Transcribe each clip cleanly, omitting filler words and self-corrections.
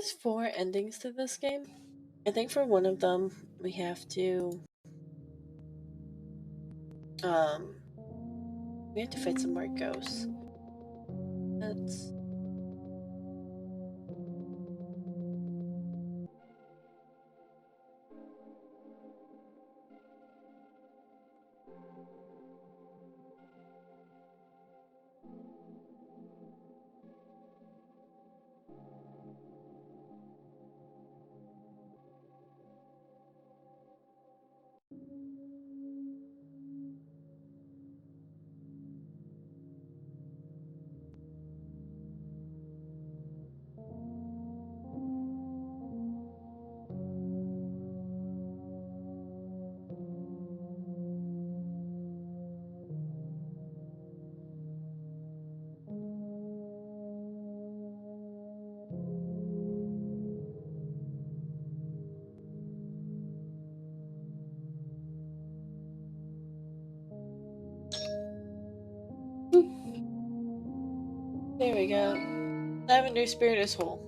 there's 4 endings to this game. I think for one of them we have to fight some more ghosts. That's there we go. Lavender spirit is whole.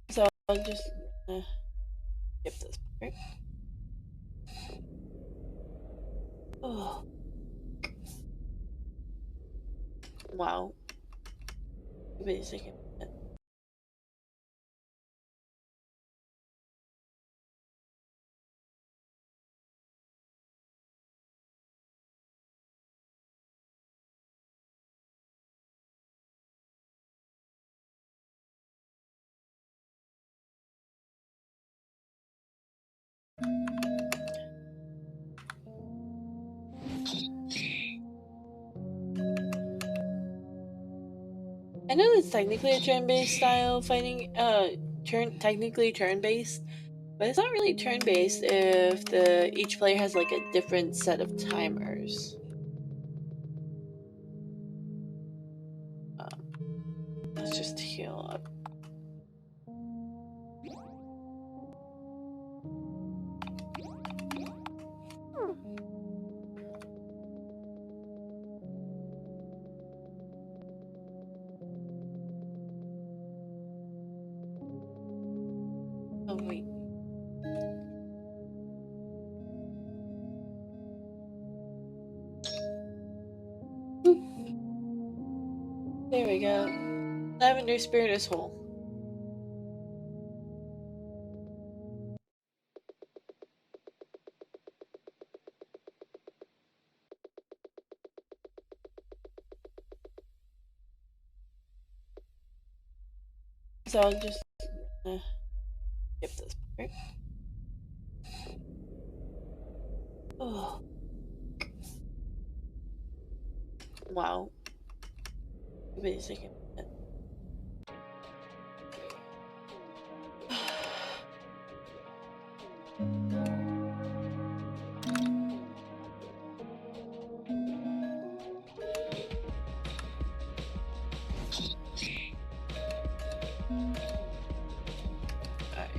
So I'll just skip this part. Oh. Wow. Wait a second. I know it's technically a turn-based style fighting, technically turn-based, but it's not really turn-based if each player has like a different set of timers. Let's just heal up. Oh wait. There we go. Lavender spirit is whole. So I'll just skip this part. Oh. Wow. Wait a second. Alright.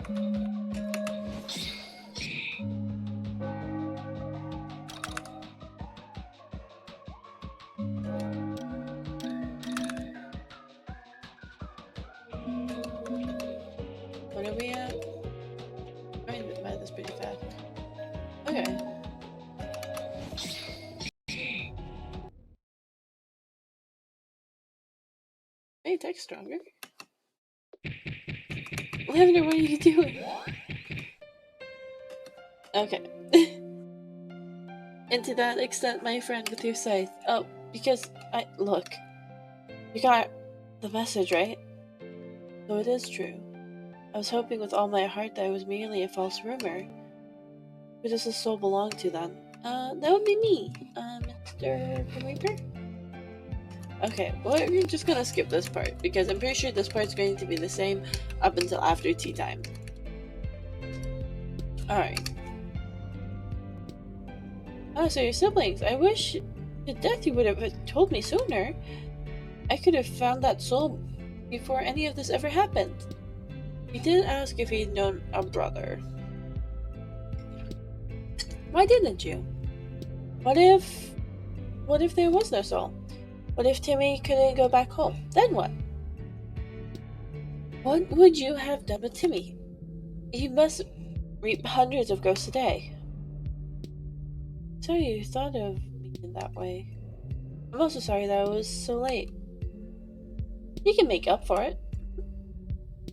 What are we at? Trying to buy this pretty fast. Okay. Hey, text stronger. Lavender, what are you doing? Okay. And to that extent, my friend, with your scythe. Oh, because look. You got the message, right? So it is true. I was hoping with all my heart that it was merely a false rumor. Who does this soul belong to then? That would be me, Mr. Reaper? Okay, well, we're just gonna skip this part, because I'm pretty sure this part's going to be the same up until after tea time. Alright. Oh, so your siblings. I wish to death you would have told me sooner. I could have found that soul before any of this ever happened. He didn't ask if he'd known a brother. Why didn't you? What if there was no soul? What if Timmy couldn't go back home? Then what? What would you have done with Timmy? You must reap hundreds of ghosts a day. So you thought of me in that way. I'm also sorry that I was so late. You can make up for it.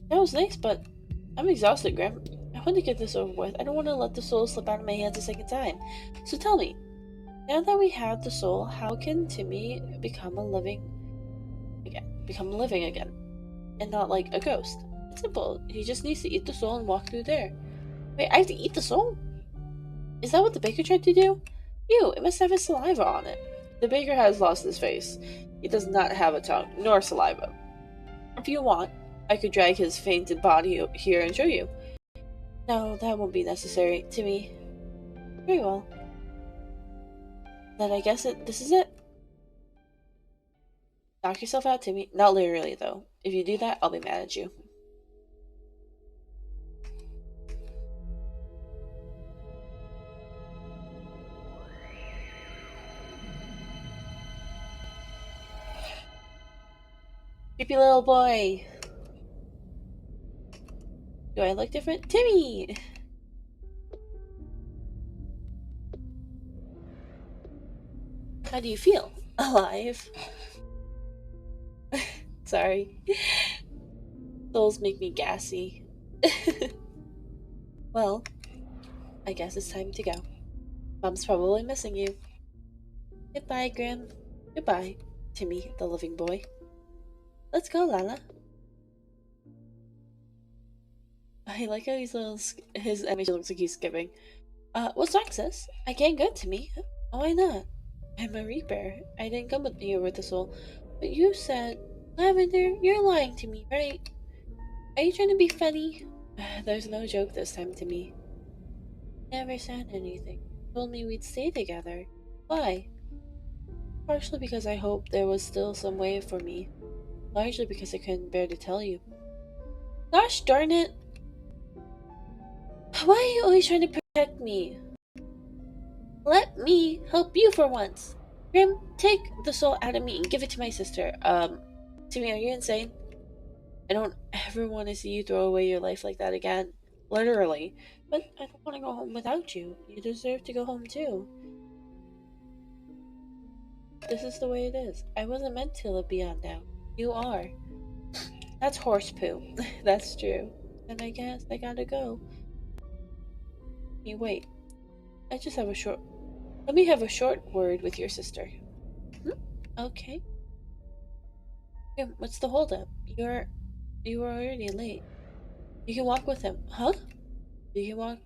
That was nice, but I'm exhausted, Grimm. I want to get this over with. I don't want to let the soul slip out of my hands a second time. So tell me, now that we have the soul, how can Timmy become living again? And not like a ghost? It's simple. He just needs to eat the soul and walk through there. Wait, I have to eat the soul? Is that what the baker tried to do? Ew, it must have his saliva on it. The baker has lost his face. He does not have a tongue, nor saliva. If you want, I could drag his fainted body here and show you. No, that won't be necessary. Timmy. Very well. Then I guess this is it. Knock yourself out, Timmy. Not literally, though. If you do that, I'll be mad at you. Creepy little boy. Do I look different? Timmy! How do you feel? Alive. Sorry. Those make me gassy. Well, I guess it's time to go. Mom's probably missing you. Goodbye, Grimm. Goodbye, Timmy, the living boy. Let's go, Lala. I like how his animation looks like he's skipping. What's wrong, sis? I can't go, Timmy. Why not? I'm a reaper. I didn't come with you with the soul. But you said, Lavender, you're lying to me, right? Are you trying to be funny? There's no joke this time, Timmy. Never said anything. Told me we'd stay together. Why? Partially because I hoped there was still some way for me. Largely because I couldn't bear to tell you. Gosh darn it! Why are you always trying to protect me? Let me help you for once. Grimm, take the soul out of me and give it to my sister. Timmy, are you insane? I don't ever want to see you throw away your life like that again. Literally. But I don't want to go home without you. You deserve to go home too. This is the way it is. I wasn't meant to live beyond now. You are. That's horse poo. That's true. Then I guess I gotta go. You wait. I just have a short. Let me have a short word with your sister. Hmm? Okay. What's the holdup? You were already late. You can walk with him, huh? You can walk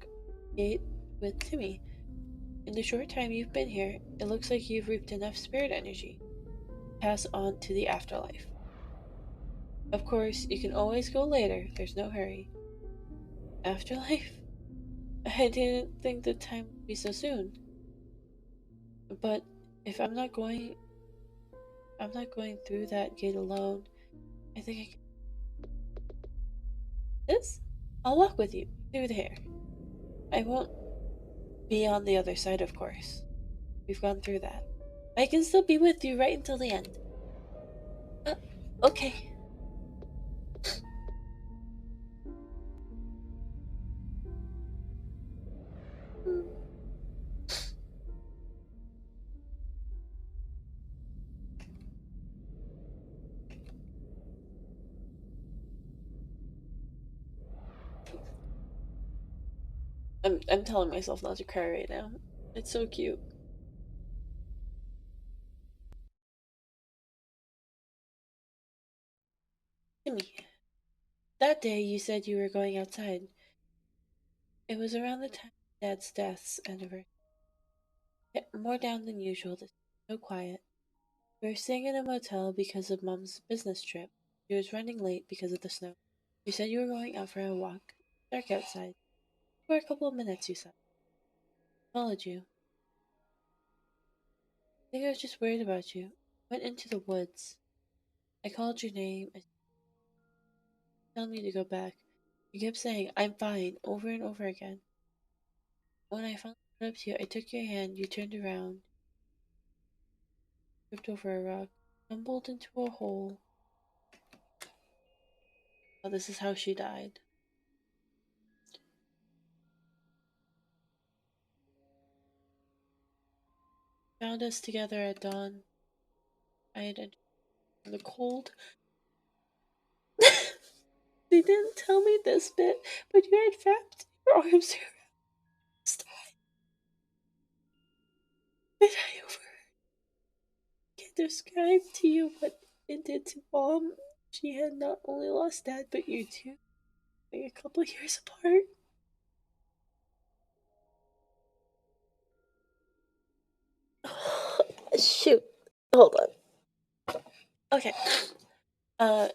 gate with Timmy. In the short time you've been here, it looks like you've reaped enough spirit energy to pass on to the afterlife. Of course, you can always go later. There's no hurry. Afterlife? I didn't think the time would be so soon. But if I'm not going through that gate alone. I think I can. This? I'll walk with you through there. I won't be on the other side, of course. We've gone through that. I can still be with you right until the end. Uh, okay. Hmm. I'm telling myself not to cry right now. It's so cute. Timmy, that day you said you were going outside. It was around the time of Dad's death's anniversary. More down than usual this time, so quiet. We were staying in a motel because of Mom's business trip. She was running late because of the snow. You said you were going out for a walk. Dark outside. For a couple of minutes, you said. I followed you. I think I was just worried about you. Went into the woods. I called your name and telling me to go back. You kept saying, I'm fine, over and over again. When I finally went up to you, I took your hand, you turned around, tripped over a rock, stumbled into a hole. Oh, this is how she died. Found us together at dawn. I had entered the cold. They didn't tell me this bit, but you had wrapped your arms around us. And I over can't describe to you what it did to Mom. She had not only lost Dad, but you too, like a couple years apart. Shoot. Hold on. Okay. Uh,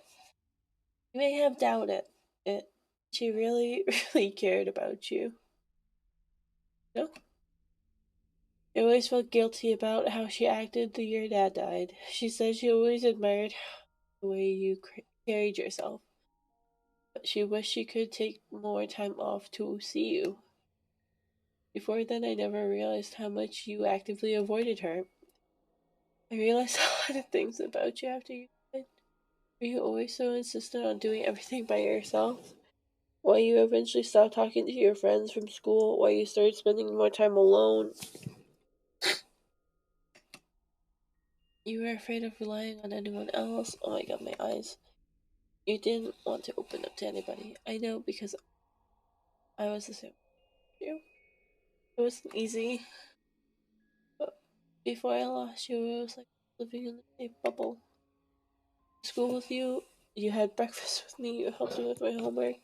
you may have doubted it. She really, really cared about you. No? I always felt guilty about how she acted the year Dad died. She said she always admired the way you carried yourself, but she wished she could take more time off to see you. Before then, I never realized how much you actively avoided her. I realized a lot of things about you after you died. Were you always so insistent on doing everything by yourself? Why you eventually stopped talking to your friends from school? Why you started spending more time alone? You were afraid of relying on anyone else? Oh my god, my eyes. You didn't want to open up to anybody. I know because I was the same as you. It wasn't easy, but before I lost you, it was like living in the same bubble. School with you, you had breakfast with me, you helped me with my homework,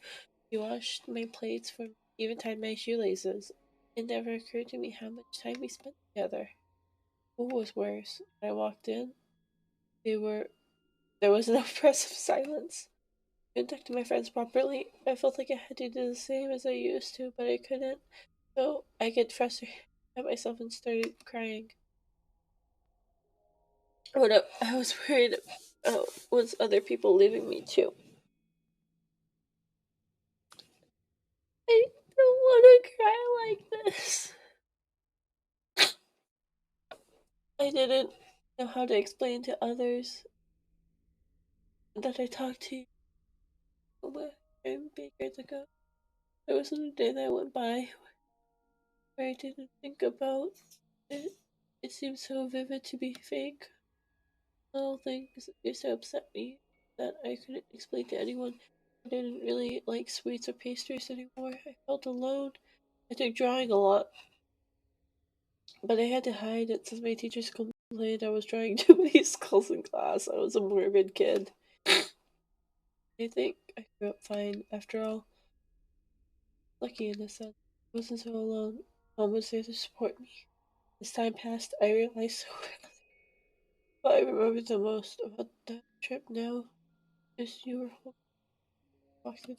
you washed my plates for me, even tied my shoelaces. It never occurred to me how much time we spent together. School was worse. When I walked in, they were there was an oppressive silence. I couldn't talk to my friends properly. I felt like I had to do the same as I used to, but I couldn't. So I get frustrated at myself and started crying. What I was worried was other people leaving me too. I don't want to cry like this. I didn't know how to explain to others that I talked to you and years ago. There wasn't a day that went by where I didn't think about it. It seemed so vivid to be fake. Little things used to upset me that I couldn't explain to anyone. I didn't really like sweets or pastries anymore. I felt alone. I took drawing a lot, but I had to hide it since my teachers complained I was drawing too many skulls in class. I was a morbid kid. I think I grew up fine after all. Lucky in a sense. I wasn't so alone. Mom was there to support me. As time passed, I realized what I remember the most about that trip now is you were walking.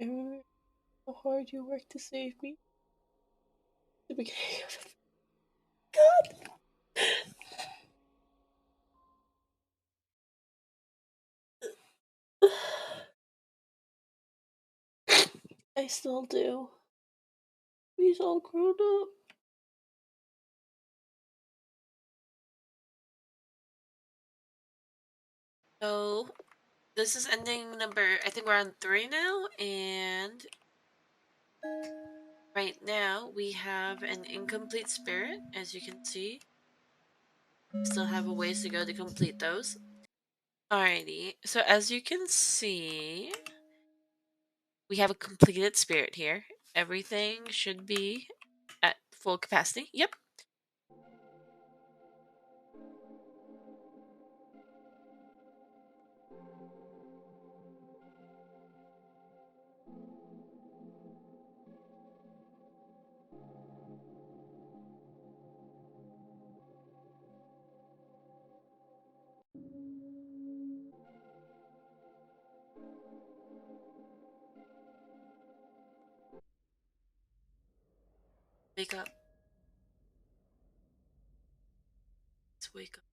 I remember how hard you worked to save me. The beginning of God. I still do. He's all grown up. So this is ending number, I think we're on 3 now, and right now we have an incomplete spirit, as you can see. Still have a ways to go to complete those. Alrighty, so as you can see, we have a completed spirit here. Everything should be at full capacity. Yep. Wake up. Let's wake up.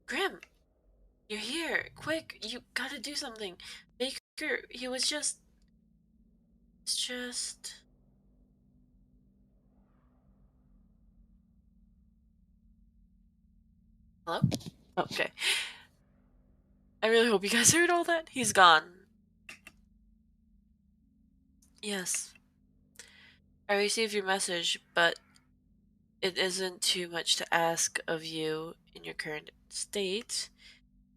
Grimm, you're here. Quick, you gotta do something. Baker, he was just. It's just. Hello? Okay. I really hope you guys heard all that. He's gone. Yes. I received your message, but it isn't too much to ask of you in your current state.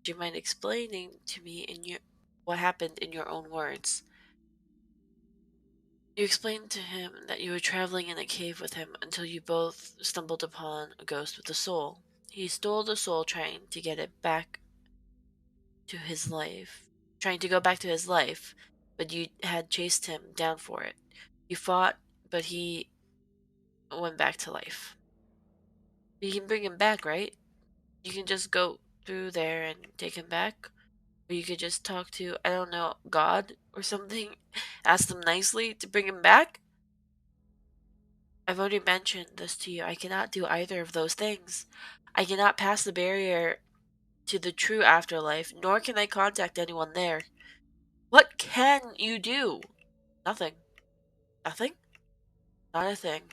Do you mind explaining to me what happened in your own words? You explained to him that you were traveling in a cave with him until you both stumbled upon a ghost with a soul. He stole the soul trying to get it back to his life. Trying to go back to his life, but you had chased him down for it. You fought, but he went back to life. You can bring him back, right? You can just go through there and take him back. Or you could just talk to, I don't know, God or something. Ask them nicely to bring him back. I've already mentioned this to you. I cannot do either of those things. I cannot pass the barrier to the true afterlife, nor can I contact anyone there. What can you do? Nothing. Nothing? Not a thing.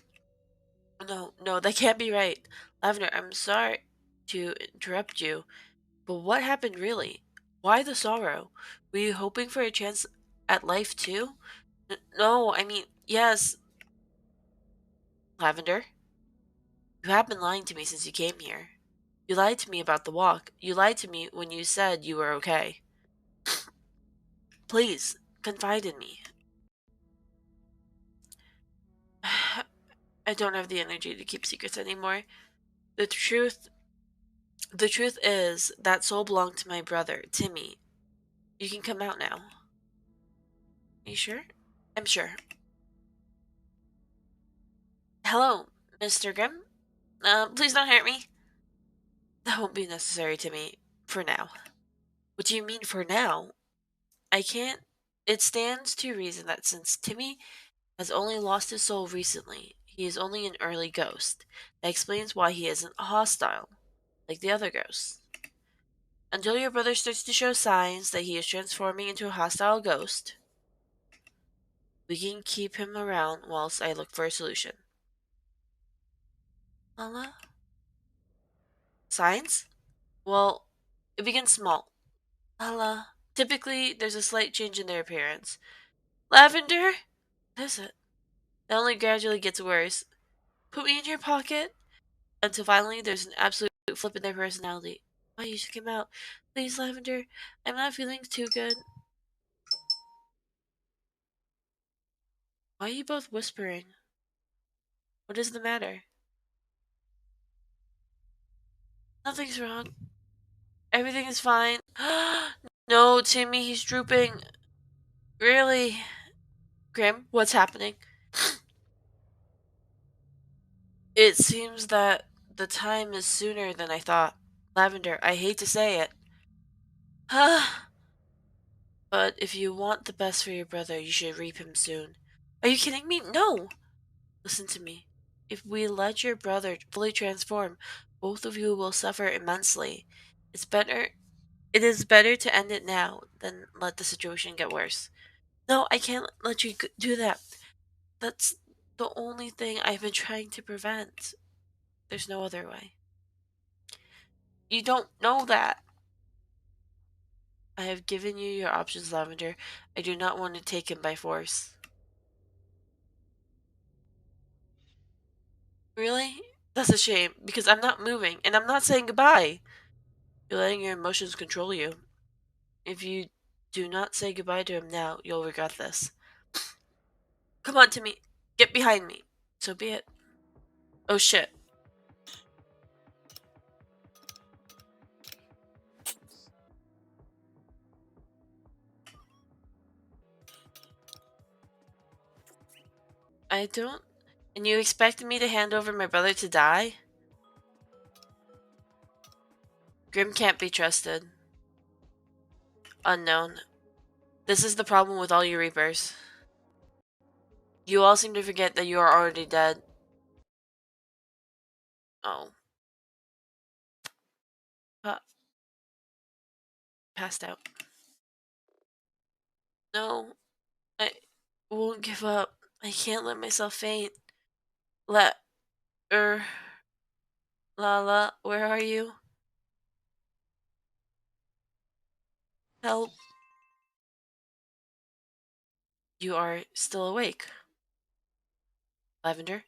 No, no, that can't be right. Lavender, I'm sorry to interrupt you, but what happened really? Why the sorrow? Were you hoping for a chance at life too? No, I mean, yes. Lavender, you have been lying to me since you came here. You lied to me about the walk. You lied to me when you said you were okay. Please, confide in me. I don't have the energy to keep secrets anymore. The truth the truth is that soul belonged to my brother, Timmy. You can come out now. Are you sure? I'm sure. Hello, Mr. Grimm. Please don't hurt me. That won't be necessary to me for now. What do you mean for now? I can't. It stands to reason that since Timmy has only lost his soul recently, he is only an early ghost. That explains why he isn't hostile, like the other ghosts. Until your brother starts to show signs that he is transforming into a hostile ghost, we can keep him around whilst I look for a solution. Lala? Signs? Well, it begins small. Lala. Typically, there's a slight change in their appearance. Lavender? What is it? It only gradually gets worse. Put me in your pocket until finally there's an absolute flip in their personality. Why you should come out? Please, Lavender. I'm not feeling too good. Why are you both whispering? What is the matter? Nothing's wrong. Everything is fine. No, Timmy, he's drooping. Really? Grim, what's happening? It seems that the time is sooner than I thought. Lavender, I hate to say it. But if you want the best for your brother, you should reap him soon. Are you kidding me? No! Listen to me. If we let your brother fully transform, both of you will suffer immensely. It's better. It is better to end it now than let the situation get worse. No, I can't let you do that. That's the only thing I've been trying to prevent. There's no other way. You don't know that. I have given you your options, Lavender. I do not want to take him by force. Really? That's a shame, because I'm not moving, and I'm not saying goodbye. You're letting your emotions control you. If you do not say goodbye to him now, you'll regret this. Come on, Timmy. Get behind me. So be it. Oh shit. I don't... And you expect me to hand over my brother to die? Grimm can't be trusted. Unknown. This is the problem with all you Reapers. You all seem to forget that you are already dead. Oh. Passed out. No, I won't give up. I can't let myself faint. Let er Lala, where are you? Help. You are still awake. Lavender?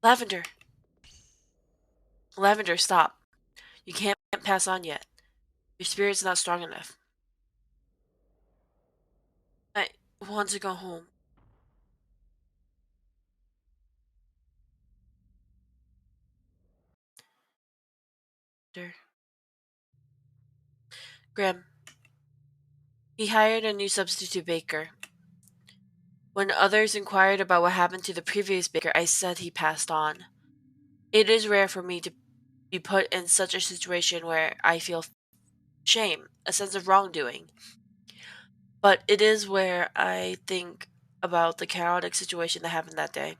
Lavender! Lavender, stop. You can't pass on yet. Your spirit's not strong enough. I want to go home. There. Grimm. He hired a new substitute baker. When others inquired about what happened to the previous baker, I said he passed on. It is rare for me to be put in such a situation where I feel shame, a sense of wrongdoing. But it is where I think about the chaotic situation that happened that day.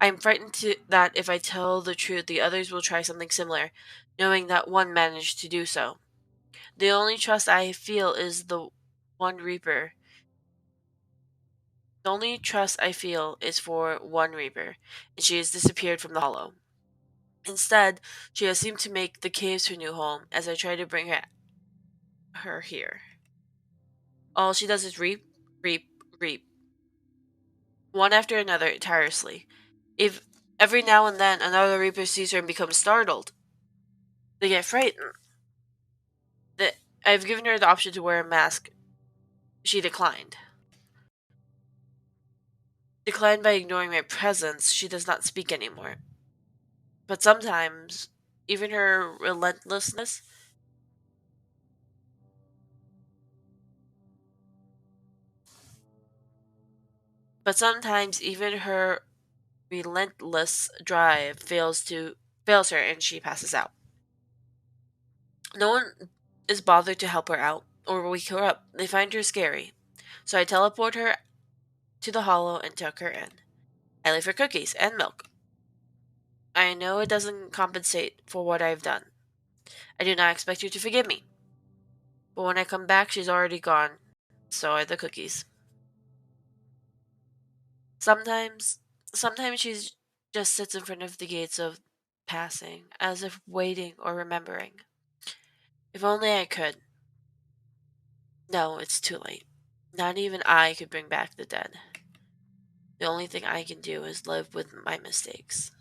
I am frightened that if I tell the truth, the others will try something similar, knowing that one managed to do so. The only trust I feel is the one Reaper. The only trust I feel is for one Reaper, and she has disappeared from the hollow. Instead, she has seemed to make the caves her new home as I try to bring her here. All she does is reap, reap, reap, one after another, tirelessly. If every now and then another Reaper sees her and becomes startled, they get frightened. I've given her the option to wear a mask. She declined. Declined by ignoring my presence. She does not speak anymore. But sometimes, even her relentlessness, but sometimes even her relentless drive fails her and she passes out. No one is bothered to help her out or wake her up. They find her scary. So I teleport her to the hollow and tuck her in. I leave her cookies and milk. I know it doesn't compensate for what I've done. I do not expect you to forgive me. But when I come back, she's already gone. So are the cookies. Sometimes, sometimes she just sits in front of the gates of passing, as if waiting or remembering. If only I could. No, it's too late. Not even I could bring back the dead. The only thing I can do is live with my mistakes.